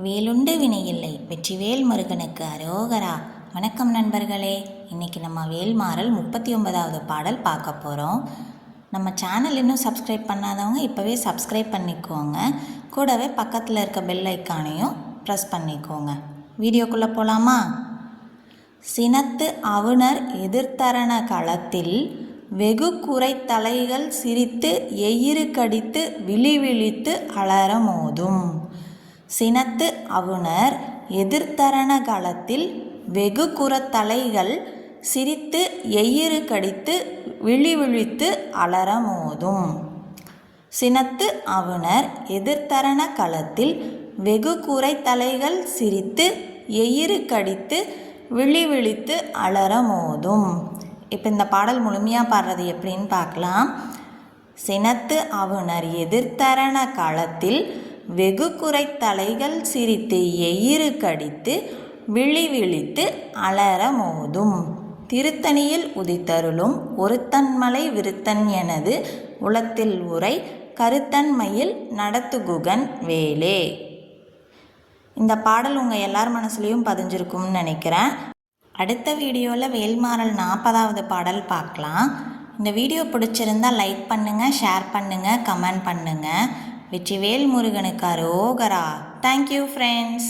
வேலுண்டு வினையில்லை வெற்றிவேல் முருகனுக்கு அரோகரா. வணக்கம் நண்பர்களே. இன்றைக்கி நம்ம வேல்மாறல் 39வது பாடல் பார்க்க போகிறோம். நம்ம சேனல் இன்னும் சப்ஸ்கிரைப் பண்ணாதவங்க இப்போவே சப்ஸ்கிரைப் பண்ணிக்கோங்க. கூடவே பக்கத்தில் இருக்க பெல் ஐக்கானையும் ப்ரெஸ் பண்ணிக்கோங்க. வீடியோக்குள்ளே போகலாமா? சினத்து அவுணர் எதிர்த்தரண களத்தில் வெகு குறை தலைகள் சிரித்து எயிறு கடித்து விழிவிழித்து அலற மோதும். சினத்து அவுணர் எதிர்த்தரண களத்தில் வெகு குறத்தலைகள் சிரித்து எயிறு கடித்து விழிவிழித்து அலற மோதும். சினத்து அவுணர் எதிர்த்தரண களத்தில் வெகு குறைத்தலைகள் சிரித்து எயிறு கடித்து விழிவிழித்து அலற மோதும். இப்போ இந்த பாடல் முழுமையாக பாடுறது எப்படின்னு பார்க்கலாம். சினத்து அவுணர் எதிர்த்தரண களத்தில் வெகு குறைத்தலைகள் சிரித்து எயிறு கடித்து விழிவிழித்து அலற மோதும். திருத்தணியில் உதித்தருளும் ஒருத்தன்மலை விருத்தன் எனது உளத்தில் உரை கருத்தன்மையில் நடத்துகுகன் வேலே. இந்த பாடல் உங்கள் எல்லார் மனசுலையும் பதிஞ்சிருக்கும்னு நினைக்கிறேன். அடுத்த வீடியோவில் வேல்மாறல் 40வது பாடல் பார்க்கலாம். இந்த வீடியோ பிடிச்சிருந்தால் லைக் பண்ணுங்கள், ஷேர் பண்ணுங்கள், கமெண்ட் பண்ணுங்கள். வெற்றிவேல் முருகனுக்கு அரோகரா. Thank you friends.